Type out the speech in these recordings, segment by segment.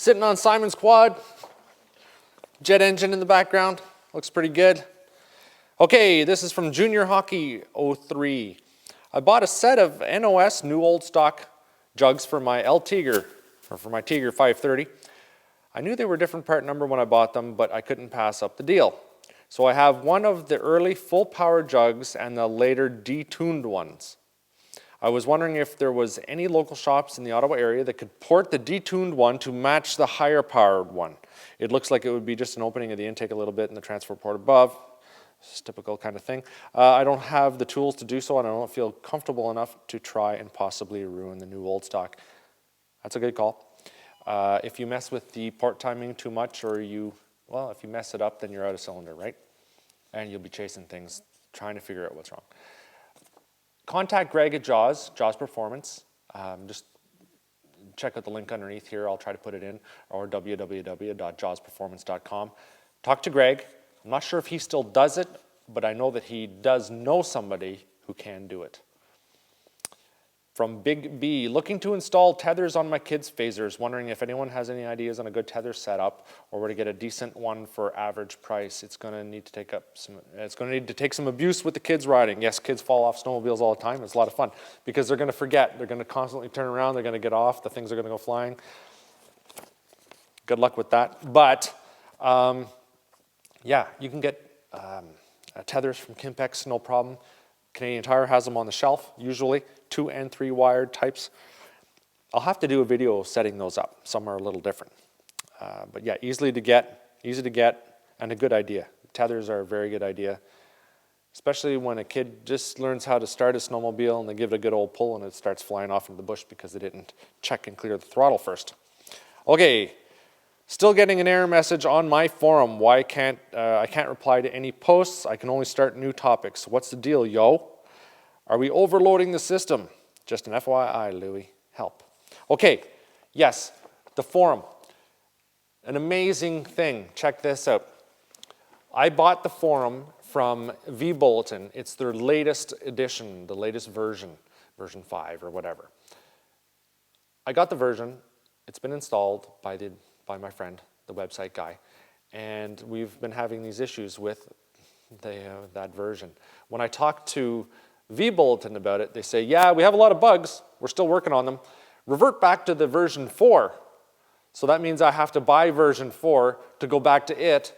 Sitting on Simon's quad. Jet engine in the background. Looks pretty good. Okay, this is from Junior Hockey 03. I bought a set of NOS new old stock jugs for my L Tiger, or for my Tiger 530. I knew they were different part number when I bought them, but I couldn't pass up the deal. So I have one of the early full power jugs and the later detuned ones. I was wondering if there was any local shops in the Ottawa area that could port the detuned one to match the higher powered one. It looks like it would be just an opening of the intake a little bit and the transfer port above. It's typical kind of thing. I don't have the tools to do so, and I don't feel comfortable enough to try and possibly ruin the new old stock. That's a good call. If you mess with the port timing too much, or if you mess it up, then you're out of cylinder, right? And you'll be chasing things, trying to figure out what's wrong. Contact Greg at Jaws Performance. Just check out the link underneath here. I'll try to put it in, or www.jawsperformance.com. Talk to Greg. I'm not sure if he still does it, but I know that he does know somebody who can do it. From Big B, looking to install tethers on my kids' phasers, wondering if anyone has any ideas on a good tether setup or where to get a decent one for average price. It's going to need to take some abuse with the kids riding. Yes, kids fall off snowmobiles all the time. It's a lot of fun because they're going to forget. They're going to constantly turn around. They're going to get off. The things are going to go flying. Good luck with that. But yeah, you can get tethers from Kimpex, no problem. Canadian Tire has them on the shelf, usually 2 and 3 wired types. I'll have to do a video setting those up. Some are a little different. But yeah, easy to get, and a good idea. Tethers are a very good idea, especially when a kid just learns how to start a snowmobile and they give it a good old pull and it starts flying off into the bush because they didn't check and clear the throttle first. Okay. Still getting an error message on my forum. Why can't I can't reply to any posts? I can only start new topics. What's the deal, yo? Are we overloading the system? Just an FYI, Louie. Help. Okay, yes, the forum. An amazing thing. Check this out. I bought the forum from vBulletin. It's their latest edition, the latest version, version 5 or whatever. I got the version. It's been installed by my friend, the website guy, and we've been having these issues with that version. When I talk to vBulletin about it, they say, yeah, we have a lot of bugs, we're still working on them. Revert back to the version 4. So that means I have to buy version 4 to go back to it,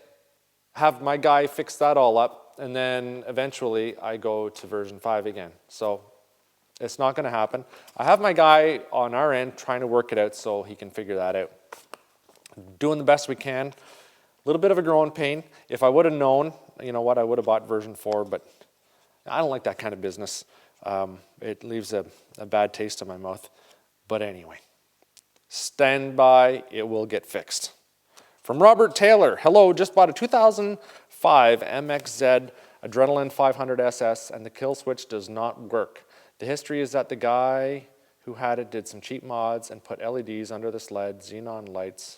have my guy fix that all up, and then eventually I go to version 5 again. So it's not going to happen. I have my guy on our end trying to work it out so he can figure that out. Doing the best we can. A little bit of a growing pain. If I would have known, you know what, I would have bought version 4, but I don't like that kind of business. It leaves a bad taste in my mouth. But anyway, stand by, it will get fixed. From Robert Taylor, hello, just bought a 2005 MXZ Adrenaline 500 SS and the kill switch does not work. The history is that the guy who had it did some cheap mods and put LEDs under the sled, xenon lights,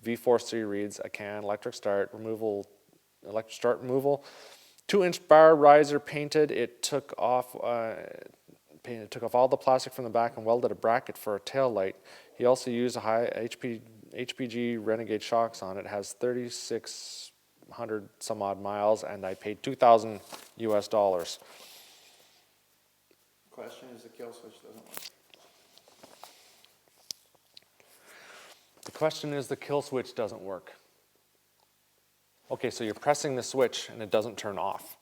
V-Force 3 reads, a can, electric start removal, 2-inch bar riser painted. It took off all the plastic from the back and welded a bracket for a tail light. He also used a high HPG Renegade shocks on it. It has 3,600 some odd miles, and I paid $2,000 US. Question is the kill switch doesn't work. The question is the kill switch doesn't work. Okay, so you're pressing the switch and it doesn't turn off.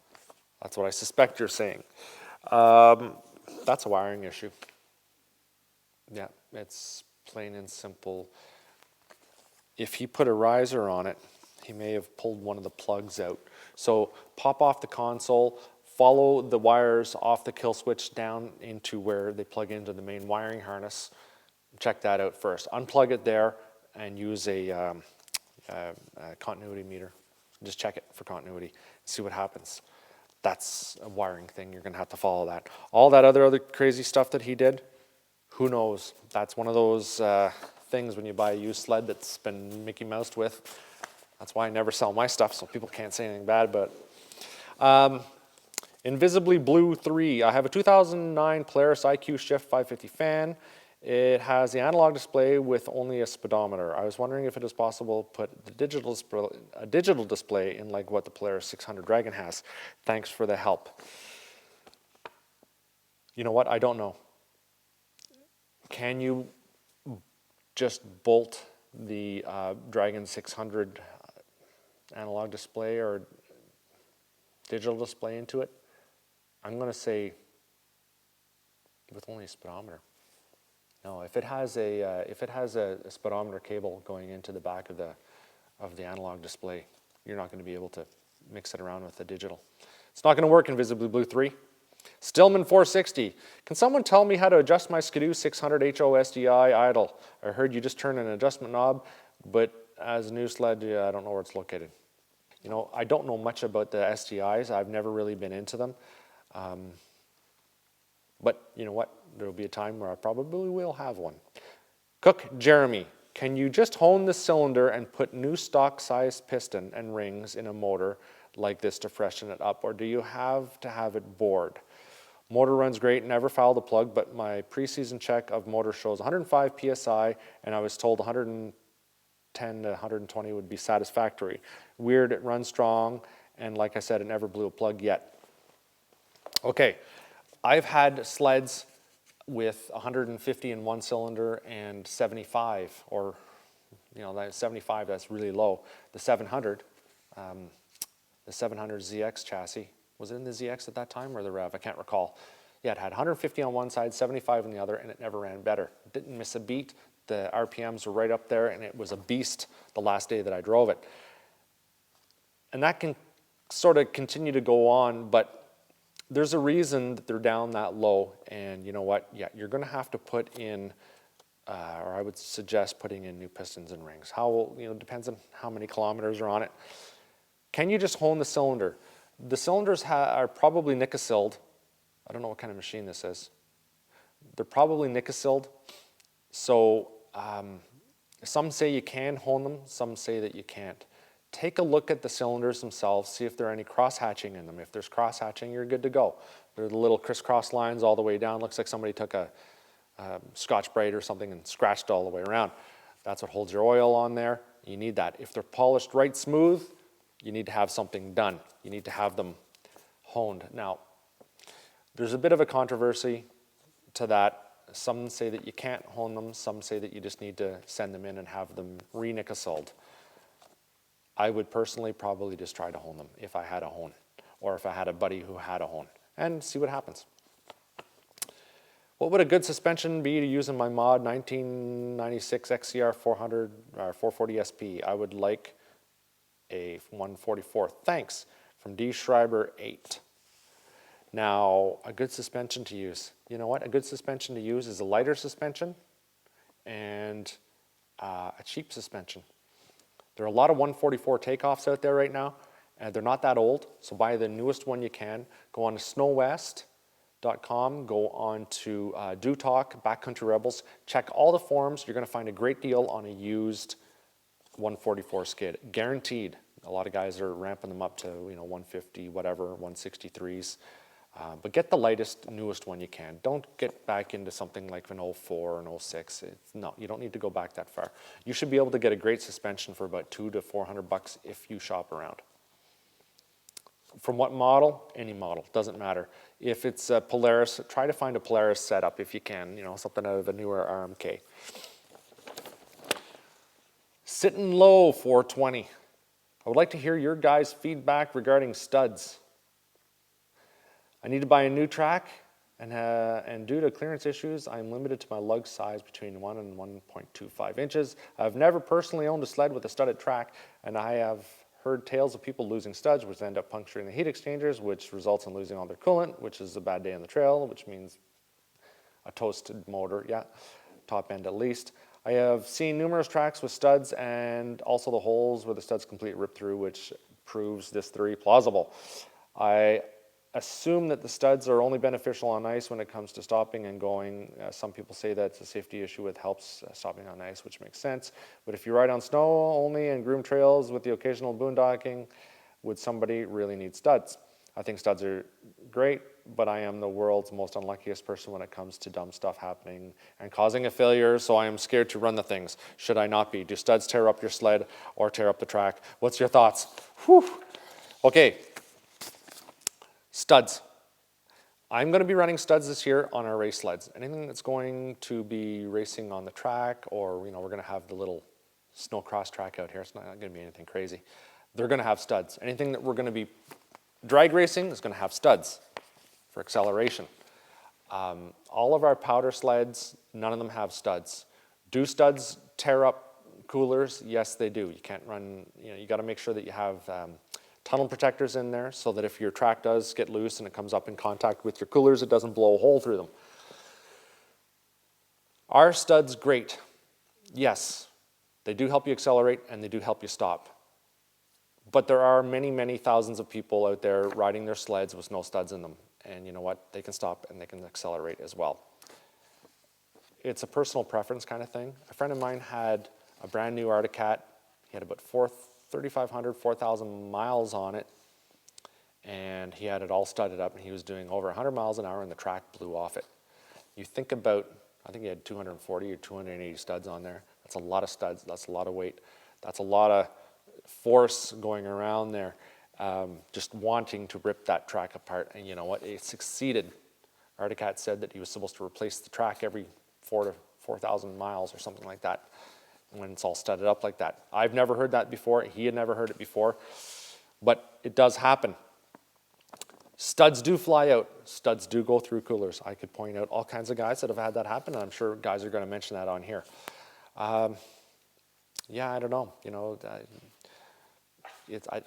That's what I suspect you're saying. That's a wiring issue. Yeah, it's plain and simple. If he put a riser on it, he may have pulled one of the plugs out. So pop off the console, follow the wires off the kill switch down into where they plug into the main wiring harness. Check that out first. Unplug it there and use a continuity meter. Just check it for continuity. See what happens. That's a wiring thing. You're going to have to follow that. All that other crazy stuff that he did, who knows? That's one of those things when you buy a used sled that's been Mickey Moused with. That's why I never sell my stuff, so people can't say anything bad about it. Invisibly Blue 3. I have a 2009 Polaris IQ Shift 550 fan. It has the analog display with only a speedometer. I was wondering if it is possible to put the a digital display in like what the Polaris 600 Dragon has. Thanks for the help. You know what? I don't know. Can you just bolt the Dragon 600 analog display or digital display into it? I'm going to say with only a speedometer. No, if it has a speedometer cable going into the back of the analog display, you're not going to be able to mix it around with the digital. It's not going to work in Visibly Blue 3. Stillman 460. Can someone tell me how to adjust my Skidoo 600 HO-SDI idle? I heard you just turn an adjustment knob, but as a new sled, I don't know where it's located. You know, I don't know much about the SDIs. I've never really been into them. But you know what? There will be a time where I probably will have one. Cook Jeremy, can you just hone the cylinder and put new stock size piston and rings in a motor like this to freshen it up, or do you have to have it bored? Motor runs great, never fouled the plug, but my preseason check of motor shows 105 PSI, and I was told 110 to 120 would be satisfactory. Weird, it runs strong, and like I said, it never blew a plug yet. Okay, I've had sleds with 150 in one cylinder and 75, or you know, that 75, that's really low. The 700 ZX chassis, was it in the ZX at that time or the Rev? I can't recall. Yeah, it had 150 on one side, 75 on the other, and it never ran better. It didn't miss a beat. The RPMs were right up there, and it was a beast the last day that I drove it. And that can sort of continue to go on, but there's a reason that they're down that low, and you know what? Yeah, you're going to have to put in, or I would suggest putting in new pistons and rings. How, you know, depends on how many kilometers are on it. Can you just hone the cylinder? The cylinders are probably nickel-sealed. I don't know what kind of machine this is. They're probably nickel-sealed. So some say you can hone them, some say that you can't. Take a look at the cylinders themselves, see if there are any cross-hatching in them. If there's cross-hatching, you're good to go. There are the little crisscross lines all the way down. Looks like somebody took a Scotch-Brite or something and scratched all the way around. That's what holds your oil on there. You need that. If they're polished right smooth, you need to have something done. You need to have them honed. Now, there's a bit of a controversy to that. Some say that you can't hone them. Some say that you just need to send them in and have them re-nickel-sealed. I would personally probably just try to hone them if I had a hone, or if I had a buddy who had a hone, and see what happens. What would a good suspension be to use in my mod 1996 XCR 400 or 440 SP? I would like a 144. Thanks, from D. Schreiber 8. Now, a good suspension to use. You know what? A good suspension to use is a lighter suspension and a cheap suspension. There are a lot of 144 takeoffs out there right now, and they're not that old, so buy the newest one you can. Go on to snowwest.com, go on to Do Talk, Backcountry Rebels, check all the forums. You're going to find a great deal on a used 144 skid, guaranteed. A lot of guys are ramping them up to 150, whatever, 163s. But get the lightest, newest one you can. Don't get back into something like an 04 and 06. No, you don't need to go back that far. You should be able to get a great suspension for about $200 to $400 if you shop around. From what model? Any model, doesn't matter. If it's a Polaris, try to find a Polaris setup if you can, something out of a newer RMK. Sitting Low 420. I would like to hear your guys' feedback regarding studs. I need to buy a new track, and due to clearance issues, I'm limited to my lug size between 1 and 1.25 inches. I've never personally owned a sled with a studded track, and I have heard tales of people losing studs, which end up puncturing the heat exchangers, which results in losing all their coolant, which is a bad day on the trail, which means a toasted motor, yeah, top end at least. I have seen numerous tracks with studs and also the holes where the studs completely rip through, which proves this theory plausible. I assume that the studs are only beneficial on ice when it comes to stopping and going. Some people say that it's a safety issue with helps stopping on ice, which makes sense. But if you ride on snow only and groom trails with the occasional boondocking, would somebody really need studs? I think studs are great, but I am the world's most unluckiest person when it comes to dumb stuff happening and causing a failure, so I am scared to run the things. Should I not be? Do studs tear up your sled or tear up the track? What's your thoughts? Whew. Okay, studs. I'm going to be running studs this year on our race sleds. Anything that's going to be racing on the track, or we're going to have the little snow cross track out here. It's not going to be anything crazy. They're going to have studs. Anything that we're going to be drag racing is going to have studs for acceleration. All of our powder sleds, none of them have studs. Do studs tear up coolers? Yes, they do. You can't run, you got to make sure that you have tunnel protectors in there so that if your track does get loose and it comes up in contact with your coolers, it doesn't blow a hole through them. Are studs great? Yes. They do help you accelerate and they do help you stop. But there are many, many thousands of people out there riding their sleds with no studs in them. And you know what? They can stop and they can accelerate as well. It's a personal preference kind of thing. A friend of mine had a brand new Arctic Cat. He had about 3,500, 4,000 miles on it. And he had it all studded up and he was doing over 100 miles an hour and the track blew off it. You think about, I think he had 240 or 280 studs on there. That's a lot of studs. That's a lot of weight. That's a lot of force going around there, just wanting to rip that track apart. And you know what? It succeeded. Arctic Cat said that he was supposed to replace the track every 4,000 miles or something like that when it's all studded up like that. I've never heard that before. He had never heard it before. But it does happen. Studs do fly out. Studs do go through coolers. I could point out all kinds of guys that have had that happen, and I'm sure guys are going to mention that on here. Yeah, I don't know.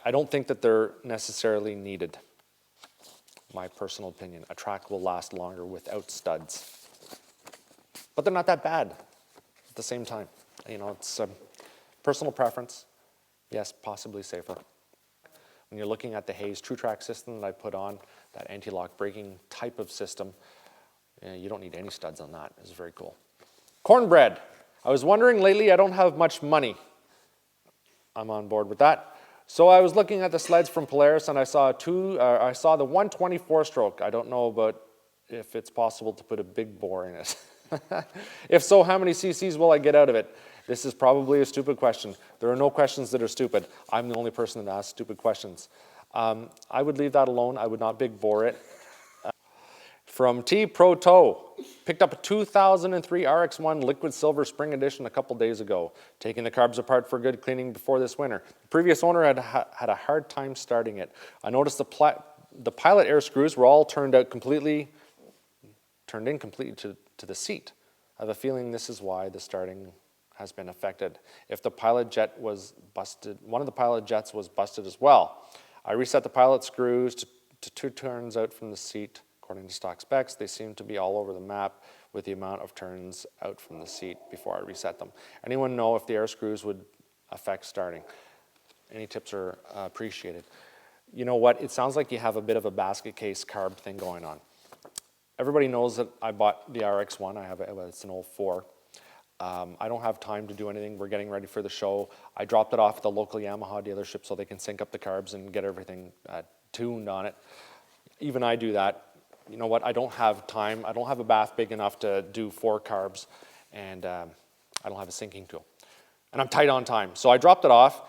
I don't think that they're necessarily needed. My personal opinion. A track will last longer without studs. But they're not that bad at the same time. It's a personal preference. Yes, possibly safer. When you're looking at the Hayes True Track system that I put on, that anti-lock braking type of system, you don't need any studs on that. It's very cool. Cornbread. I was wondering lately, I don't have much money. I'm on board with that. So I was looking at the sleds from Polaris and I saw the 124 stroke. I don't know about if it's possible to put a big bore in it. If so, how many cc's will I get out of it? This is probably a stupid question. There are no questions that are stupid. I'm the only person that asks stupid questions. I would leave that alone. I would not big bore it. From T Pro Toe, picked up a 2003 RX-1 Liquid Silver Spring Edition a couple days ago, taking the carbs apart for good cleaning before this winter. The previous owner had a hard time starting it. I noticed the pilot air screws were all turned in completely to the seat. I have a feeling this is why the starting has been affected. If the pilot jet was busted, one of the pilot jets was busted as well. I reset the pilot screws to 2 turns out from the seat. According to stock specs, they seem to be all over the map with the amount of turns out from the seat before I reset them. Anyone know if the air screws would affect starting? Any tips are appreciated. You know what? It sounds like you have a bit of a basket case carb thing going on. Everybody knows that I bought the RX-1. It's an 04. I don't have time to do anything. We're getting ready for the show. I dropped it off at the local Yamaha dealership so they can sync up the carbs and get everything tuned on it. Even I do that. You know what? I don't have time. I don't have a bath big enough to do 4 carbs, and I don't have a syncing tool. And I'm tight on time. So I dropped it off,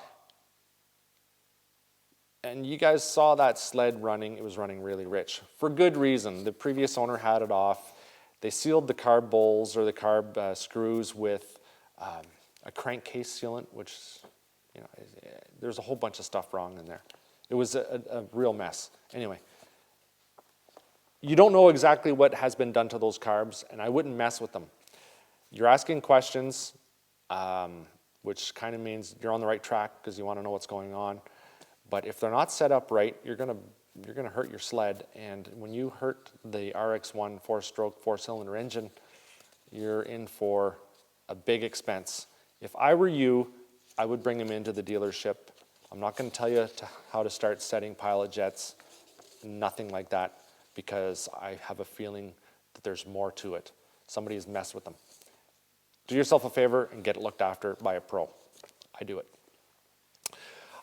and you guys saw that sled running. It was running really rich for good reason. The previous owner had it off. They sealed the carb bowls or the carb screws with a crankcase sealant, which, there's a whole bunch of stuff wrong in there. It was a real mess. Anyway, you don't know exactly what has been done to those carbs, and I wouldn't mess with them. You're asking questions, which kind of means you're on the right track because you want to know what's going on. But if they're not set up right, you're gonna hurt your sled. And when you hurt the RX-1 4-stroke 4-cylinder engine, you're in for a big expense. If I were you, I would bring them into the dealership. I'm not going to tell you how to start setting pilot jets, nothing like that, because I have a feeling that there's more to it. Somebody has messed with them. Do yourself a favor and get it looked after by a pro. I do it.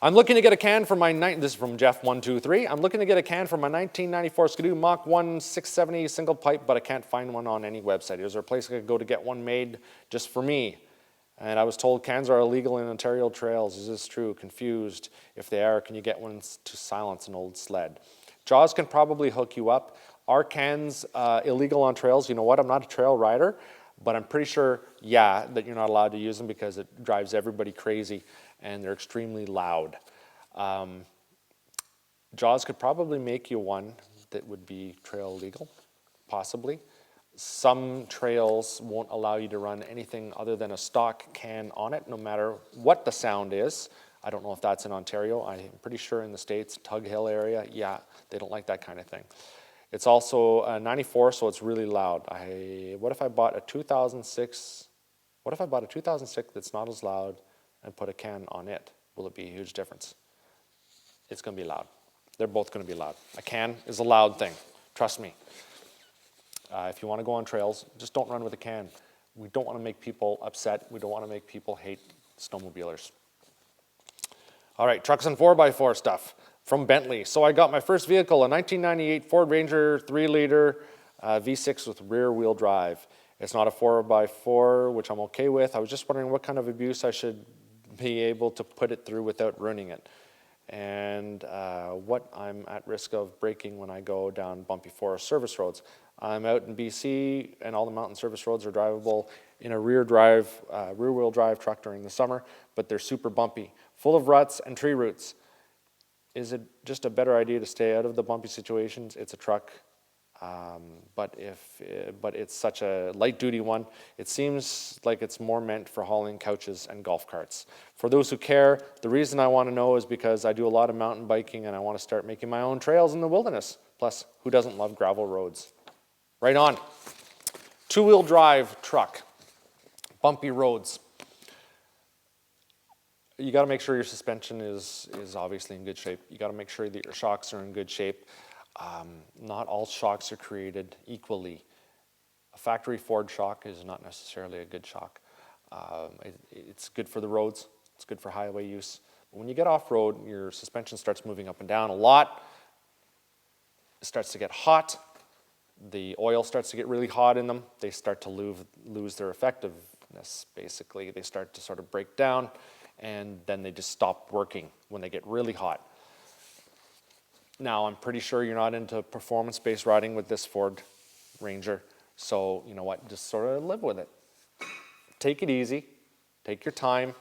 I'm looking to get a can for my, this is from Jeff123. I'm looking to get a can for my 1994 Skidoo Mach 1 670 single pipe, but I can't find one on any website. Is there a place I could go to get one made just for me? And I was told cans are illegal in Ontario trails. Is this true? Confused. If they are, can you get one to silence an old sled? Jaws can probably hook you up. Are cans illegal on trails? You know what? I'm not a trail rider, but I'm pretty sure, yeah, that you're not allowed to use them because it drives everybody crazy and they're extremely loud. Jaws could probably make you one that would be trail legal, possibly. Some trails won't allow you to run anything other than a stock can on it, no matter what the sound is. I don't know if that's in Ontario. I'm pretty sure in the States, Tug Hill area, yeah, they don't like that kind of thing. It's also 94, so it's really loud. What if I bought a 2006? What if I bought a 2006 that's not as loud and put a can on it? Will it be a huge difference? It's going to be loud. They're both going to be loud. A can is a loud thing. Trust me. If you want to go on trails, just don't run with a can. We don't want to make people upset. We don't want to make people hate snowmobilers. All right, trucks and 4x4 stuff from Bentley. So I got my first vehicle, a 1998 Ford Ranger 3-liter V6 with rear-wheel drive. It's not a 4x4, which I'm okay with. I was just wondering what kind of abuse I should be able to put it through without ruining it, and what I'm at risk of breaking when I go down bumpy forest service roads. I'm out in BC, and all the mountain service roads are drivable in a rear-wheel drive truck during the summer, but they're super bumpy, full of ruts and tree roots. Is it just a better idea to stay out of the bumpy situations? It's a truck, but it's such a light-duty one. It seems like it's more meant for hauling couches and golf carts. For those who care, the reason I want to know is because I do a lot of mountain biking and I want to start making my own trails in the wilderness. Plus, who doesn't love gravel roads? Right on. Two-wheel drive truck, bumpy roads. You got to make sure your suspension is obviously in good shape. You got to make sure that your shocks are in good shape. Not all shocks are created equally. A factory Ford shock is not necessarily a good shock. It's good for the roads. It's good for highway use. But when you get off-road, your suspension starts moving up and down a lot. It starts to get hot. The oil starts to get really hot in them. They start to lose their effectiveness, basically. They start to sort of break down, and then they just stop working when they get really hot. Now, I'm pretty sure you're not into performance-based riding with this Ford Ranger, so you know what, just sort of live with it. Take it easy, take your time.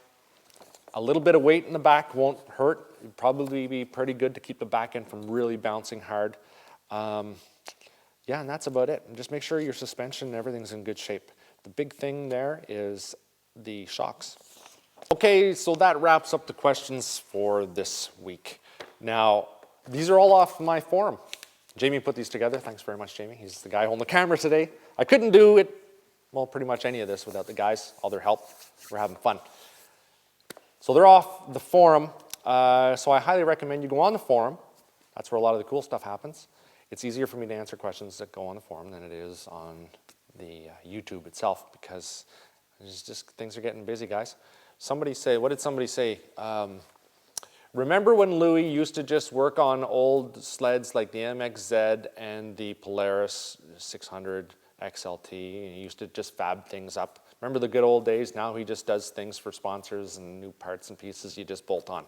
A little bit of weight in the back won't hurt. It'd probably be pretty good to keep the back end from really bouncing hard. Yeah, and that's about it. And just make sure your suspension and everything's in good shape. The big thing there is the shocks. Okay, so that wraps up the questions for this week. Now, these are all off my forum. Jamie put these together. Thanks very much, Jamie. He's the guy holding the camera today. I couldn't do it, well, pretty much any of this without the guys, all their help. We're having fun. So they're off the forum. So I highly recommend you go on the forum. That's where a lot of the cool stuff happens. It's easier for me to answer questions that go on the forum than it is on the YouTube itself, because it's just things are getting busy, guys. Somebody say, what did somebody say? Remember when Louis used to just work on old sleds like the MXZ and the Polaris 600 XLT? He used to just fab things up. Remember the good old days? Now he just does things for sponsors and new parts and pieces you just bolt on.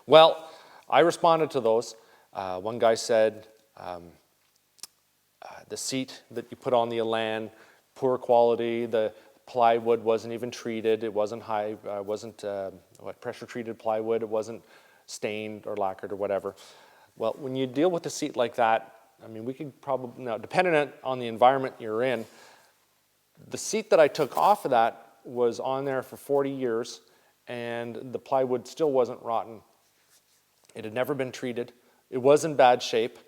Well, I responded to those. One guy said, the seat that you put on the Elan, poor quality, the plywood wasn't even treated, it wasn't pressure treated plywood, it wasn't stained or lacquered or whatever. Well, when you deal with a seat like that, I mean, we could probably, now depending on the environment you're in, the seat that I took off of that was on there for 40 years and the plywood still wasn't rotten. It had never been treated. It was in bad shape.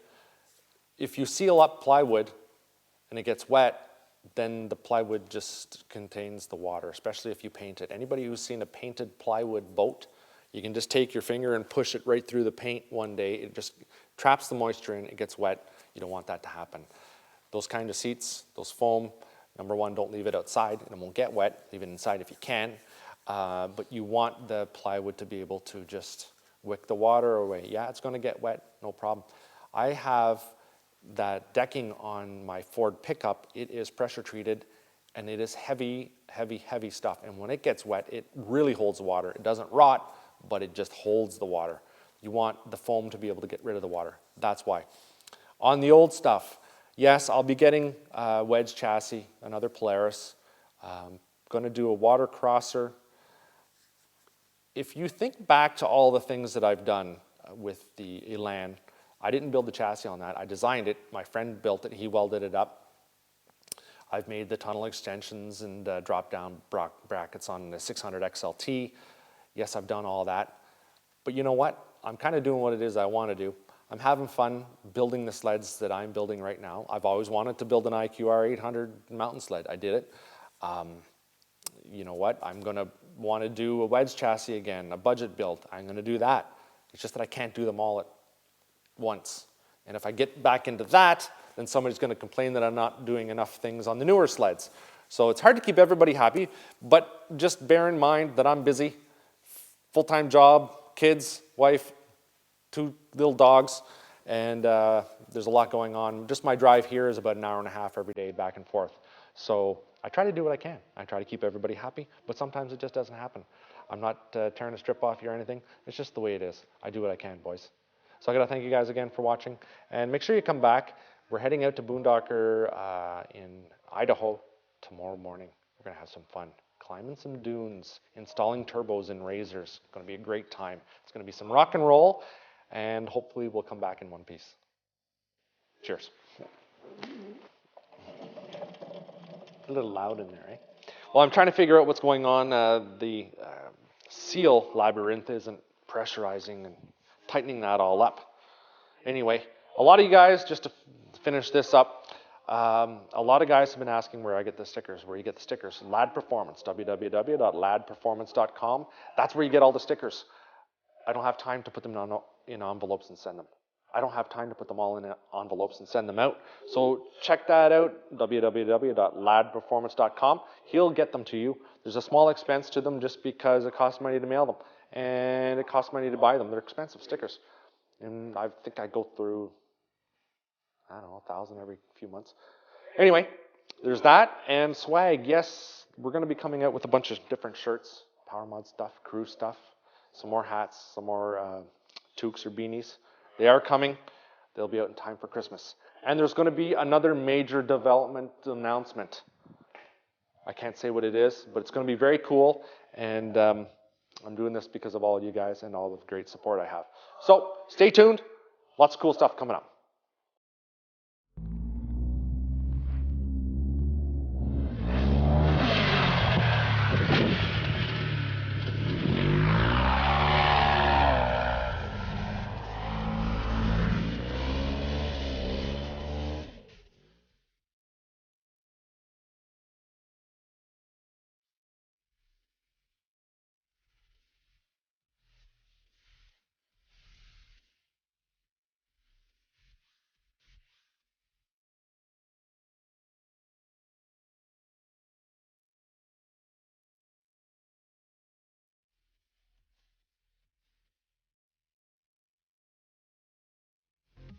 If you seal up plywood and it gets wet, then the plywood just contains the water, especially if you paint it. Anybody who's seen a painted plywood boat, you can just take your finger and push it right through the paint one day. It just traps the moisture in, it gets wet. You don't want that to happen. Those kind of seats, those foam, number one, don't leave it outside and it won't get wet. Leave it inside if you can. But you want the plywood to be able to just wick the water away. Yeah, it's going to get wet, no problem. I have that decking on my Ford pickup. It is pressure treated, and it is heavy, heavy, heavy stuff. And when it gets wet, it really holds the water. It doesn't rot, but it just holds the water. You want the foam to be able to get rid of the water. That's why. On the old stuff, yes, I'll be getting a wedge chassis, another Polaris. Going to do a water crosser. If you think back to all the things that I've done with the Elan, I didn't build the chassis on that. I designed it. My friend built it. He welded it up. I've made the tunnel extensions and drop-down brackets on the 600 XLT. Yes, I've done all that. But you know what? I'm kind of doing what it is I want to do. I'm having fun building the sleds that I'm building right now. I've always wanted to build an IQR 800 mountain sled. I did it. You know what? I'm going to want to do a wedge chassis again, a budget build. I'm going to do that. It's just that I can't do them all at once. And if I get back into that, then somebody's going to complain that I'm not doing enough things on the newer sleds. So it's hard to keep everybody happy, but just bear in mind that I'm busy. Full-time job, kids, wife, 2 little dogs, and there's a lot going on. Just my drive here is about an hour and a half every day back and forth. So I try to do what I can. I try to keep everybody happy, but sometimes it just doesn't happen. I'm not tearing a strip off you or anything. It's just the way it is. I do what I can, boys. So I got to thank you guys again for watching, and make sure you come back. We're heading out to Boondocker in Idaho tomorrow morning. We're going to have some fun. Climbing some dunes, installing turbos in razors. It's going to be a great time. It's going to be some rock and roll, and hopefully we'll come back in one piece. Cheers. A little loud in there, eh? Well, I'm trying to figure out what's going on. The seal labyrinth isn't pressurizing and tightening that all up. Anyway, a lot of you guys, just to finish this up, a lot of guys have been asking where I get the stickers, where you get the stickers. Lad Performance, www.ladperformance.com. That's where you get all the stickers. I don't have time to put them in envelopes and send them. I don't have time to put them all in envelopes and send them out. So check that out, www.ladperformance.com. He'll get them to you. There's a small expense to them just because it costs money to mail them. And it costs money to buy them. They're expensive stickers. And I think I go through, I don't know, 1,000 every few months. Anyway, there's that. And swag, yes, we're going to be coming out with a bunch of different shirts, PowerModz stuff, crew stuff, some more hats, some more toques or beanies. They are coming. They'll be out in time for Christmas. And there's going to be another major development announcement. I can't say what it is, but it's going to be very cool. And I'm doing this because of all you guys and all the great support I have. So stay tuned. Lots of cool stuff coming up.